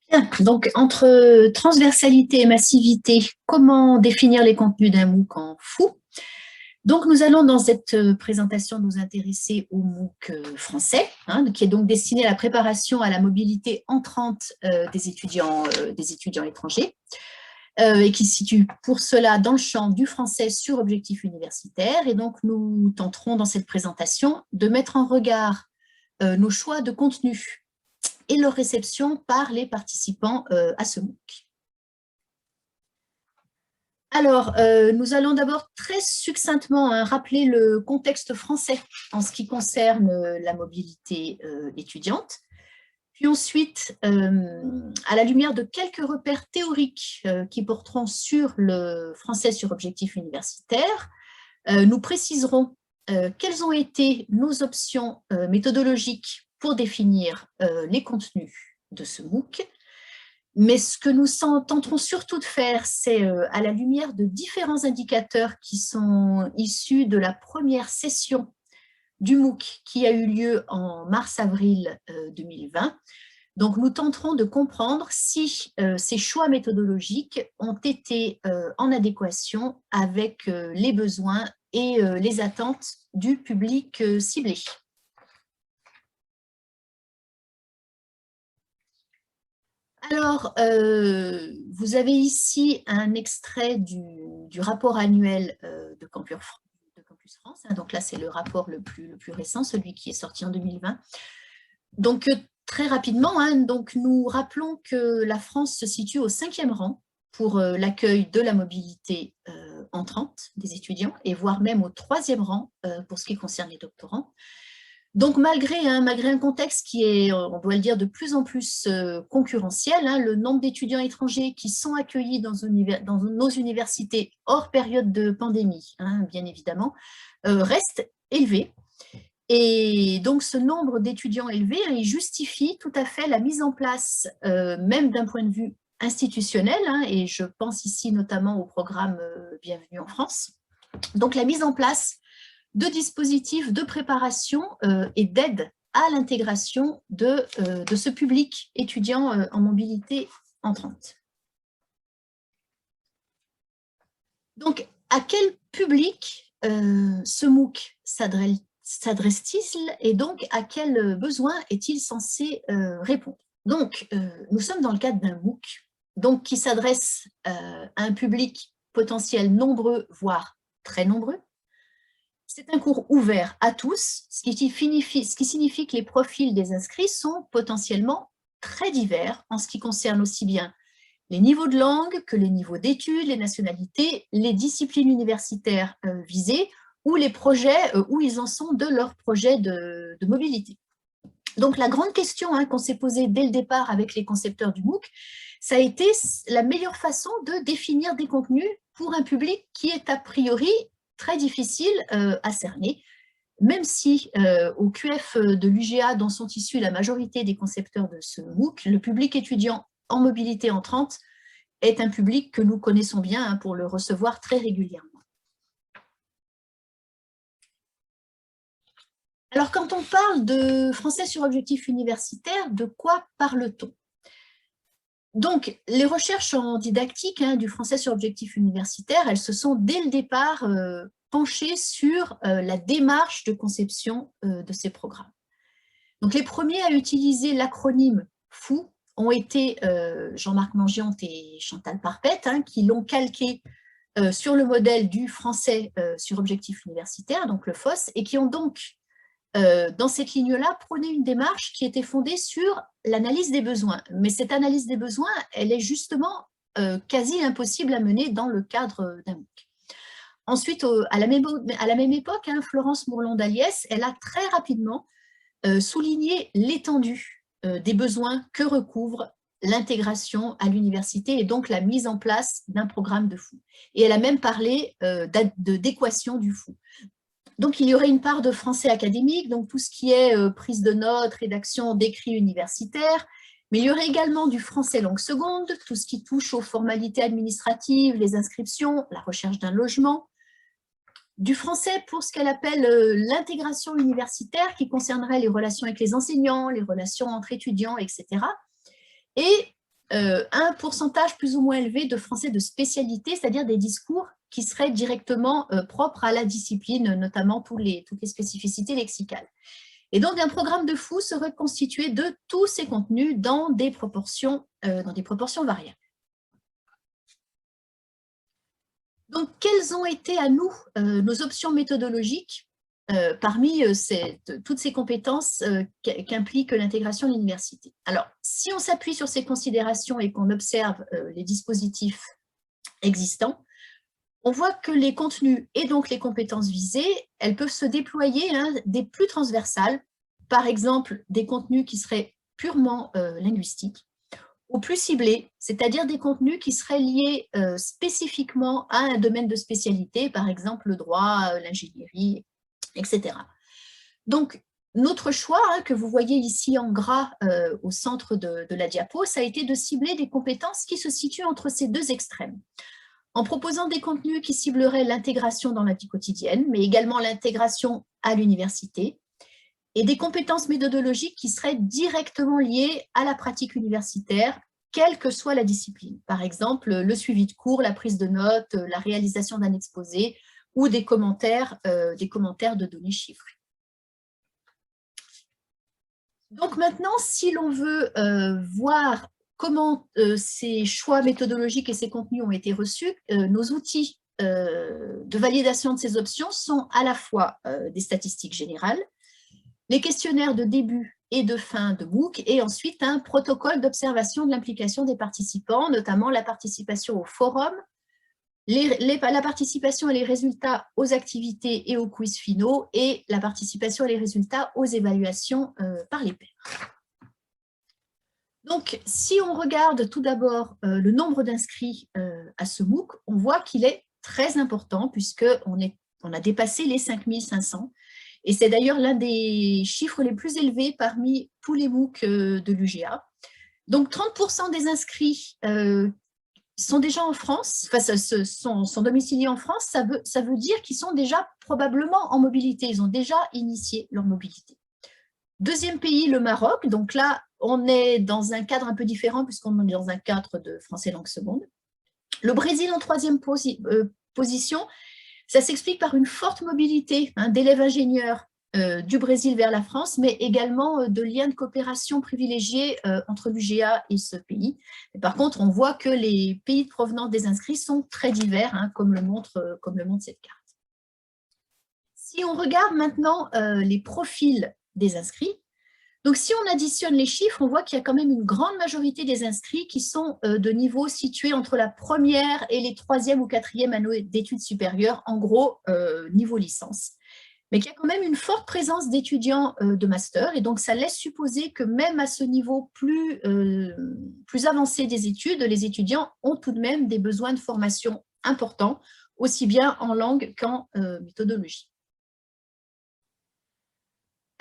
Bien, donc entre transversalité et massivité, comment définir les contenus d'un MOOC en fou? Donc nous allons dans cette présentation nous intéresser au MOOC français, qui est donc destiné à la préparation à la mobilité entrante des étudiants étrangers, et qui se situe pour cela dans le champ du français sur objectif universitaire. Et donc nous tenterons dans cette présentation de mettre en regard nos choix de contenu et leur réception par les participants à ce MOOC. Alors, nous allons d'abord très succinctement rappeler le contexte français en ce qui concerne la mobilité étudiante. Puis ensuite, à la lumière de quelques repères théoriques qui porteront sur le français sur objectif universitaire, nous préciserons quelles ont été nos options méthodologiques pour définir les contenus de ce MOOC. Mais ce que nous tenterons surtout de faire, c'est à la lumière de différents indicateurs qui sont issus de la première session du MOOC qui a eu lieu en mars-avril 2020. Donc, nous tenterons de comprendre si ces choix méthodologiques ont été en adéquation avec les besoins et les attentes du public ciblé. Alors, vous avez ici un extrait du rapport annuel de Campus France. Donc là, c'est le rapport le plus récent, celui qui est sorti en 2020. Donc, très rapidement, donc nous rappelons que la France se situe au 5e rang pour l'accueil de la mobilité entrante des étudiants, et voire même au 3e rang pour ce qui concerne les doctorants. Donc, malgré un contexte qui est, on doit le dire, de plus en plus concurrentiel, le nombre d'étudiants étrangers qui sont accueillis dans nos universités hors période de pandémie, bien évidemment, reste élevé. Et donc, ce nombre d'étudiants élevé, il justifie tout à fait la mise en place, même d'un point de vue institutionnel, et je pense ici notamment au programme Bienvenue en France. Donc, la mise en place de dispositifs de préparation et d'aide à l'intégration de ce public étudiant en mobilité entrante. Donc, à quel public ce MOOC s'adresse-t-il et donc à quel besoin est-il censé répondre? Donc, nous sommes dans le cadre d'un MOOC donc, qui s'adresse à un public potentiel nombreux, voire très nombreux. C'est un cours ouvert à tous, ce qui signifie que les profils des inscrits sont potentiellement très divers en ce qui concerne aussi bien les niveaux de langue que les niveaux d'études, les nationalités, les disciplines universitaires visées ou les projets où ils en sont de leur projet de mobilité. Donc la grande question qu'on s'est posée dès le départ avec les concepteurs du MOOC, ça a été la meilleure façon de définir des contenus pour un public qui est a priori très difficile à cerner, même si au QF de l'UGA, dont sont issus la majorité des concepteurs de ce MOOC, le public étudiant en mobilité entrante est un public que nous connaissons bien pour le recevoir très régulièrement. Alors, quand on parle de français sur objectif universitaire, de quoi parle-t-on? Donc, les recherches en didactique du français sur objectif universitaire, elles se sont dès le départ penchées sur la démarche de conception de ces programmes. Donc, les premiers à utiliser l'acronyme FOU ont été Jean-Marc Mangiante et Chantal Parpet, qui l'ont calqué sur le modèle du français sur objectif universitaire, donc le FOS, et qui ont donc, dans cette ligne-là, prôné une démarche qui était fondée sur l'analyse des besoins. Mais cette analyse des besoins, elle est justement quasi impossible à mener dans le cadre d'un MOOC. Ensuite, à la même époque, Florence Mourlon-Daliès, elle a très rapidement souligné l'étendue des besoins que recouvre l'intégration à l'université et donc la mise en place d'un programme de FOU. Et elle a même parlé d'équation du FOU. Donc, il y aurait une part de français académique, donc tout ce qui est prise de notes, rédaction d'écrits universitaires, mais il y aurait également du français langue seconde, tout ce qui touche aux formalités administratives, les inscriptions, la recherche d'un logement, du français pour ce qu'elle appelle l'intégration universitaire, qui concernerait les relations avec les enseignants, les relations entre étudiants, etc. Et un pourcentage plus ou moins élevé de français de spécialité, c'est-à-dire des discours qui seraient directement propres à la discipline, notamment toutes les spécificités lexicales. Et donc, un programme de fou serait constitué de tous ces contenus dans des proportions variables. Donc, quelles ont été à nous nos options méthodologiques parmi toutes ces compétences qu'implique l'intégration de l'université? Alors, si on s'appuie sur ces considérations et qu'on observe les dispositifs existants, on voit que les contenus et donc les compétences visées, elles peuvent se déployer des plus transversales, par exemple des contenus qui seraient purement linguistiques, aux plus ciblés, c'est-à-dire des contenus qui seraient liés spécifiquement à un domaine de spécialité, par exemple le droit, l'ingénierie, etc. Donc, notre choix, que vous voyez ici en gras au centre de la diapo, ça a été de cibler des compétences qui se situent entre ces deux extrêmes, en proposant des contenus qui cibleraient l'intégration dans la vie quotidienne, mais également l'intégration à l'université, et des compétences méthodologiques qui seraient directement liées à la pratique universitaire, quelle que soit la discipline. Par exemple, le suivi de cours, la prise de notes, la réalisation d'un exposé ou des commentaires de données chiffrées. Donc maintenant, si l'on veut voir comment ces choix méthodologiques et ces contenus ont été reçus, nos outils de validation de ces options sont à la fois des statistiques générales, les questionnaires de début et de fin de MOOC, et ensuite un protocole d'observation de l'implication des participants, notamment la participation au forum, la participation et les résultats aux activités et aux quiz finaux, et la participation et les résultats aux évaluations par les pairs. Donc, si on regarde tout d'abord le nombre d'inscrits à ce MOOC, on voit qu'il est très important puisqu'on a dépassé les 5500. Et c'est d'ailleurs l'un des chiffres les plus élevés parmi tous les MOOC de l'UGA. Donc, 30% des inscrits sont déjà en France, enfin, sont domiciliés en France, ça veut dire qu'ils sont déjà probablement en mobilité, ils ont déjà initié leur mobilité. Deuxième pays, le Maroc. Donc là, on est dans un cadre un peu différent puisqu'on est dans un cadre de français langue seconde. Le Brésil en troisième position, ça s'explique par une forte mobilité d'élèves ingénieurs du Brésil vers la France, mais également de liens de coopération privilégiés entre l'UGA et ce pays. Et par contre, on voit que les pays de provenance des inscrits sont très divers, comme le montre cette carte. Si on regarde maintenant les profils des inscrits, donc si on additionne les chiffres, on voit qu'il y a quand même une grande majorité des inscrits qui sont de niveaux situés entre la première et les troisième ou quatrième années d'études supérieures, en gros niveau licence. Mais qu'il y a quand même une forte présence d'étudiants de master, et donc ça laisse supposer que même à ce niveau plus avancé des études, les étudiants ont tout de même des besoins de formation importants, aussi bien en langue qu'en méthodologie.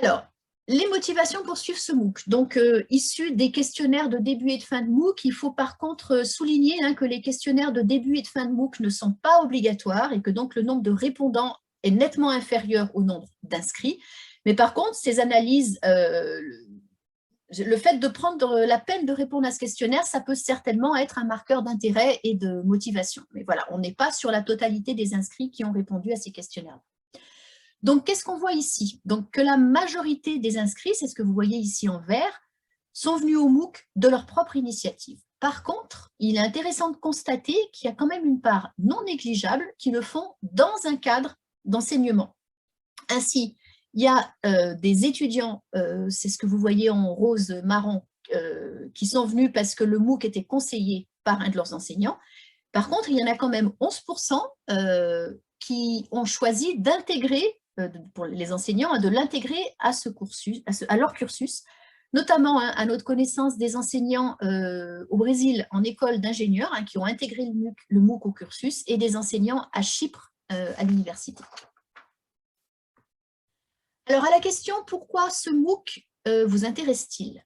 Alors, les motivations pour suivre ce MOOC, donc issues des questionnaires de début et de fin de MOOC, il faut par contre souligner que les questionnaires de début et de fin de MOOC ne sont pas obligatoires et que donc le nombre de répondants est nettement inférieur au nombre d'inscrits. Mais par contre, ces analyses, le fait de prendre la peine de répondre à ce questionnaire, ça peut certainement être un marqueur d'intérêt et de motivation. Mais voilà, on n'est pas sur la totalité des inscrits qui ont répondu à ces questionnaires. Donc, qu'est-ce qu'on voit ici? Donc, que la majorité des inscrits, c'est ce que vous voyez ici en vert, sont venus au MOOC de leur propre initiative. Par contre, il est intéressant de constater qu'il y a quand même une part non négligeable qui le font dans un cadre d'enseignement. Ainsi, il y a des étudiants, c'est ce que vous voyez en rose marron, qui sont venus parce que le MOOC était conseillé par un de leurs enseignants. Par contre, il y en a quand même 11% qui ont choisi d'intégrer, pour les enseignants, de l'intégrer à ce cursus, à leur cursus, notamment à notre connaissance des enseignants au Brésil en école d'ingénieurs qui ont intégré le MOOC au cursus, et des enseignants à Chypre à l'université. Alors, à la question « Pourquoi ce MOOC vous intéresse-t-il »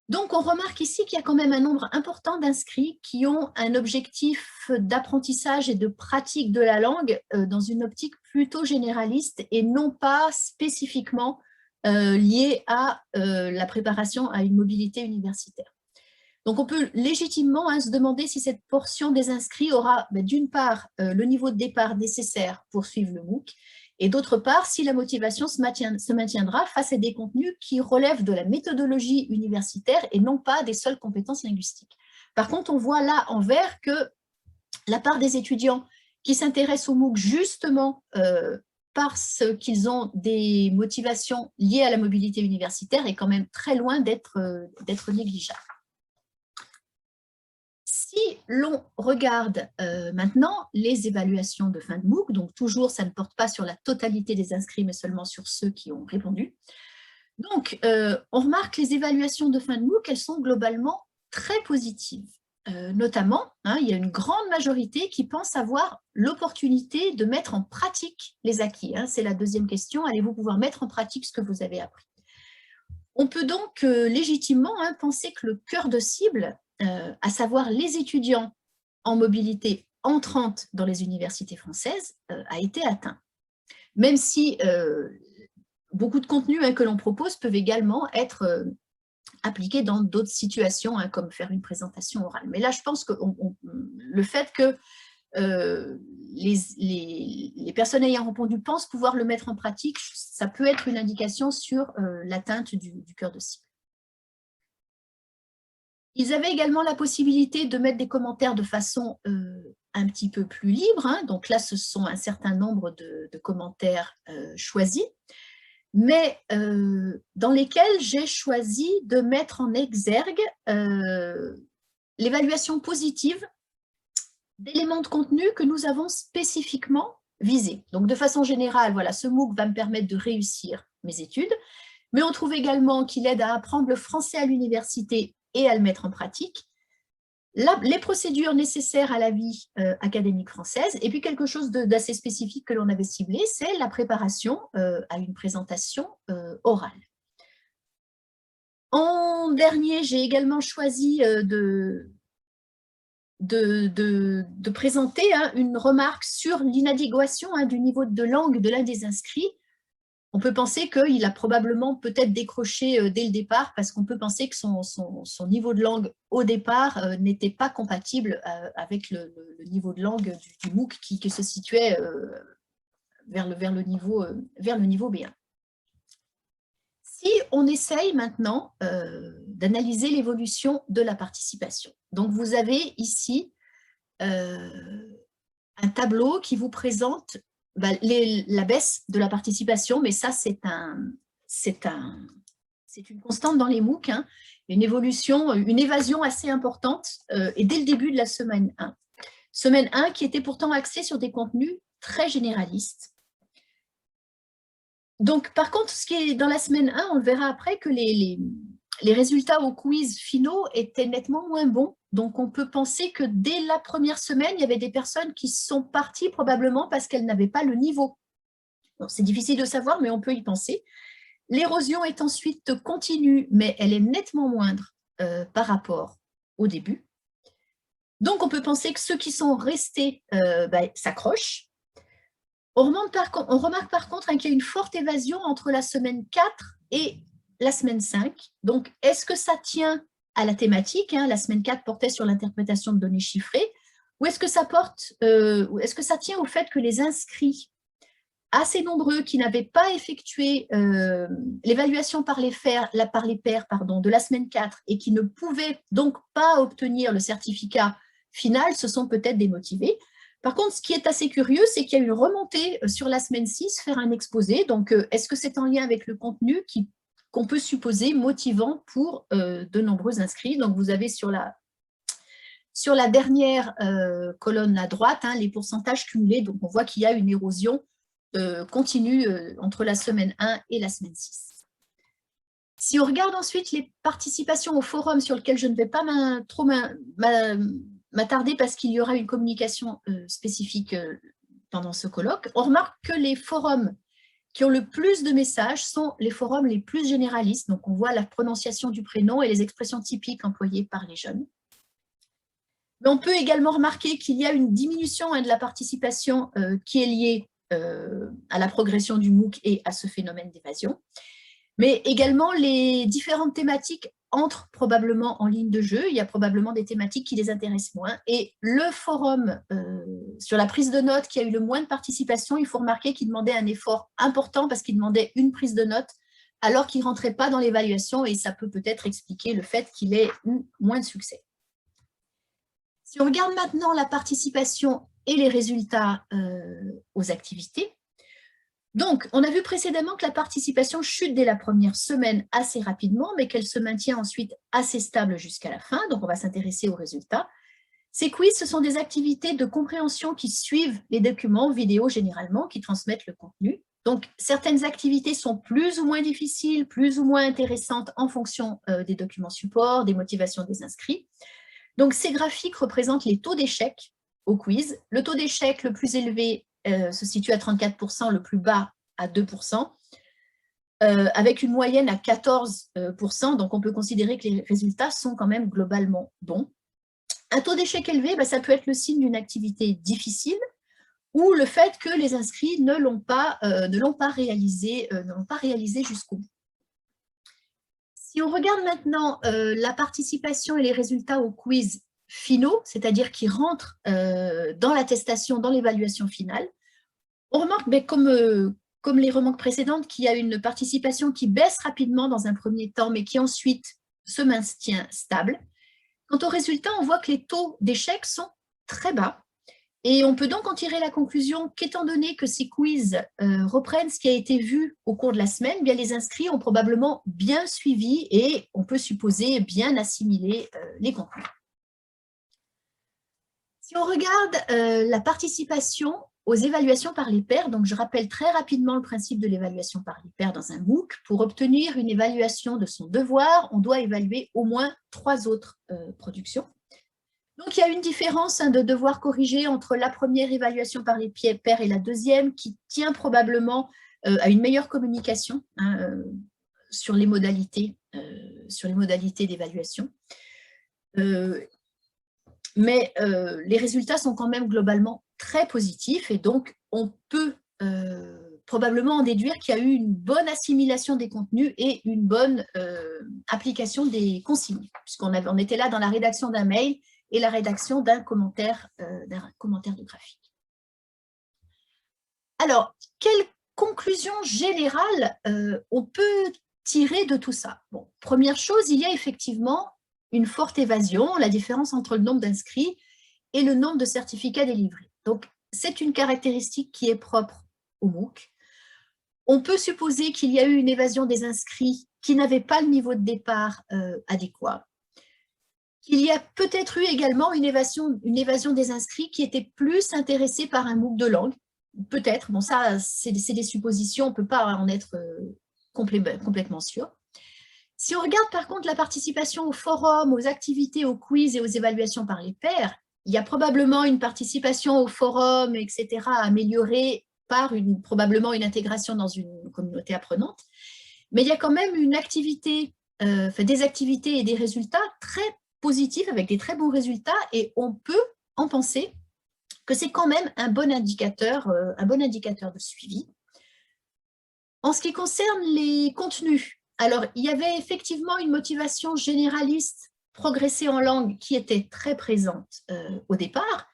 Donc, on remarque ici qu'il y a quand même un nombre important d'inscrits qui ont un objectif d'apprentissage et de pratique de la langue dans une optique plutôt généraliste et non pas spécifiquement liée à la préparation à une mobilité universitaire. Donc, on peut légitimement se demander si cette portion des inscrits aura d'une part le niveau de départ nécessaire pour suivre le MOOC, et d'autre part, si la motivation se maintiendra face à des contenus qui relèvent de la méthodologie universitaire et non pas des seules compétences linguistiques. Par contre, on voit là en vert que la part des étudiants qui s'intéressent au MOOC justement parce qu'ils ont des motivations liées à la mobilité universitaire est quand même très loin d'être négligeable. Si l'on regarde maintenant les évaluations de fin de MOOC, donc toujours ça ne porte pas sur la totalité des inscrits, mais seulement sur ceux qui ont répondu. Donc, on remarque que les évaluations de fin de MOOC, elles sont globalement très positives. Notamment, il y a une grande majorité qui pense avoir l'opportunité de mettre en pratique les acquis. C'est la deuxième question, allez-vous pouvoir mettre en pratique ce que vous avez appris? On peut donc légitimement penser que le cœur de cible, à savoir les étudiants en mobilité entrante dans les universités françaises, a été atteint. Même si beaucoup de contenus que l'on propose peuvent également être appliqués dans d'autres situations, comme faire une présentation orale. Mais là, je pense que le fait que les personnes ayant répondu pensent pouvoir le mettre en pratique, ça peut être une indication sur l'atteinte du cœur de cible. Ils avaient également la possibilité de mettre des commentaires de façon un petit peu plus libre. Donc là, ce sont un certain nombre de commentaires choisis, mais dans lesquels j'ai choisi de mettre en exergue l'évaluation positive d'éléments de contenu que nous avons spécifiquement visés. Donc, de façon générale, voilà, ce MOOC va me permettre de réussir mes études, mais on trouve également qu'il aide à apprendre le français à l'université et à le mettre en pratique, les procédures nécessaires à la vie académique française, et puis quelque chose d'assez spécifique que l'on avait ciblé, c'est la préparation à une présentation orale. En dernier, j'ai également choisi de présenter une remarque sur l'inadéquation du niveau de langue de l'un des inscrits. On peut penser qu'il a probablement peut-être décroché dès le départ parce qu'on peut penser que son niveau de langue au départ n'était pas compatible avec le niveau de langue du MOOC qui se situait vers le niveau B1. Si on essaye maintenant d'analyser l'évolution de la participation. Donc, vous avez ici un tableau qui vous présente la baisse de la participation, mais ça, c'est une constante dans les MOOC, une évasion assez importante, et dès le début de la semaine 1. Semaine 1 qui était pourtant axée sur des contenus très généralistes. Donc, par contre, ce qui est dans la semaine 1, on le verra après, que les résultats aux quiz finaux étaient nettement moins bons. Donc, on peut penser que dès la première semaine, il y avait des personnes qui sont parties probablement parce qu'elles n'avaient pas le niveau. C'est difficile de savoir, mais on peut y penser. L'érosion est ensuite continue, mais elle est nettement moindre par rapport au début. Donc, on peut penser que ceux qui sont restés s'accrochent. On remarque par contre qu'il y a une forte évasion entre la semaine 4 et la semaine 5. Donc, est-ce que ça tient à la thématique, la semaine 4 portait sur l'interprétation de données chiffrées, ou est-ce que ça tient au fait que les inscrits assez nombreux qui n'avaient pas effectué l'évaluation par les pairs de la semaine 4 et qui ne pouvaient donc pas obtenir le certificat final se sont peut-être démotivés. Par contre, ce qui est assez curieux, c'est qu'il y a une remontée sur la semaine 6, faire un exposé. Donc, est-ce que c'est en lien avec le contenu qu'on peut supposer motivant pour de nombreux inscrits? Donc, vous avez sur la dernière colonne à droite, les pourcentages cumulés. Donc, on voit qu'il y a une érosion continue entre la semaine 1 et la semaine 6. Si on regarde ensuite les participations au forum sur lequel je ne vais pas trop m'attarder parce qu'il y aura une communication spécifique pendant ce colloque, on remarque que les forums qui ont le plus de messages sont les forums les plus généralistes. Donc, on voit la prononciation du prénom et les expressions typiques employées par les jeunes. Mais on peut également remarquer qu'il y a une diminution de la participation qui est liée à la progression du MOOC et à ce phénomène d'évasion. Mais également, les différentes thématiques entrent probablement en ligne de jeu, il y a probablement des thématiques qui les intéressent moins. Et le forum sur la prise de notes qui a eu le moins de participation, il faut remarquer qu'il demandait un effort important parce qu'il demandait une prise de notes alors qu'il ne rentrait pas dans l'évaluation, et ça peut peut-être expliquer le fait qu'il ait eu moins de succès. Si on regarde maintenant la participation et les résultats aux activités, donc, on a vu précédemment que la participation chute dès la première semaine assez rapidement, mais qu'elle se maintient ensuite assez stable jusqu'à la fin. Donc, on va s'intéresser aux résultats. Ces quiz, ce sont des activités de compréhension qui suivent les documents vidéo généralement, qui transmettent le contenu. Donc, certaines activités sont plus ou moins difficiles, plus ou moins intéressantes en fonction des documents supports, des motivations des inscrits. Donc, ces graphiques représentent les taux d'échec au quiz. Le taux d'échec le plus élevé se situe à 34%, le plus bas à 2%, avec une moyenne à 14%, donc on peut considérer que les résultats sont quand même globalement bons. Un taux d'échec élevé, ça peut être le signe d'une activité difficile ou le fait que les inscrits ne l'ont pas réalisé jusqu'au bout. Si on regarde maintenant la participation et les résultats aux quiz finaux, c'est-à-dire qui rentrent dans l'attestation, dans l'évaluation finale, on remarque, comme les remarques précédentes, qu'il y a une participation qui baisse rapidement dans un premier temps, mais qui ensuite se maintient stable. Quant aux résultats, on voit que les taux d'échec sont très bas. Et on peut donc en tirer la conclusion qu'étant donné que ces quiz reprennent ce qui a été vu au cours de la semaine, bien les inscrits ont probablement bien suivi et on peut supposer bien assimiler les contenus. Si on regarde la participation aux évaluations par les pairs, donc je rappelle très rapidement le principe de l'évaluation par les pairs dans un MOOC. Pour obtenir une évaluation de son devoir, on doit évaluer au moins 3 autres productions. Donc il y a une différence de devoir corriger entre la première évaluation par les pairs et la deuxième, qui tient probablement à une meilleure communication sur les modalités d'évaluation. Mais les résultats sont quand même globalement très positifs et donc on peut probablement en déduire qu'il y a eu une bonne assimilation des contenus et une bonne application des consignes, puisqu'on était là dans la rédaction d'un mail et la rédaction d'un commentaire de graphique. Alors, quelle conclusion générale on peut tirer de tout ça? Bon, première chose, il y a effectivement une forte évasion, la différence entre le nombre d'inscrits et le nombre de certificats délivrés. Donc, c'est une caractéristique qui est propre au MOOC. On peut supposer qu'il y a eu une évasion des inscrits qui n'avaient pas le niveau de départ adéquat. Il y a peut-être eu également une évasion des inscrits qui étaient plus intéressés par un MOOC de langue. Peut-être, bon ça c'est des suppositions, on ne peut pas en être complètement sûr. Si on regarde par contre la participation au forum, aux activités, aux quiz et aux évaluations par les pairs, il y a probablement une participation au forum, etc. améliorée par probablement une intégration dans une communauté apprenante. Mais il y a quand même une activité, des activités et des résultats très positifs, avec des très bons résultats, et on peut en penser que c'est quand même un bon indicateur de suivi. En ce qui concerne les contenus, alors il y avait effectivement une motivation généraliste, progresser en langue, qui était très présente au départ,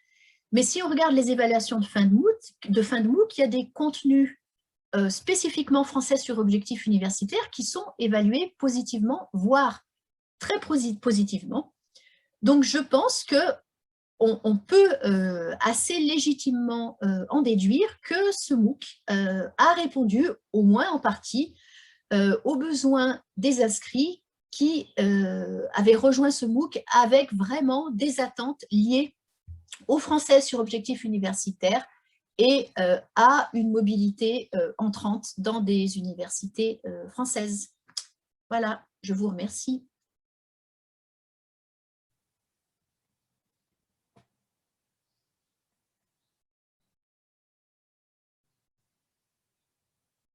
mais si on regarde les évaluations de fin de MOOC, il y a des contenus spécifiquement français sur objectifs universitaires qui sont évalués positivement, voire très positivement. Donc, je pense qu'on peut assez légitimement en déduire que ce MOOC a répondu, au moins en partie, aux besoins des inscrits qui avaient rejoint ce MOOC avec vraiment des attentes liées au français sur objectifs universitaires et à une mobilité entrante dans des universités françaises. Voilà, je vous remercie.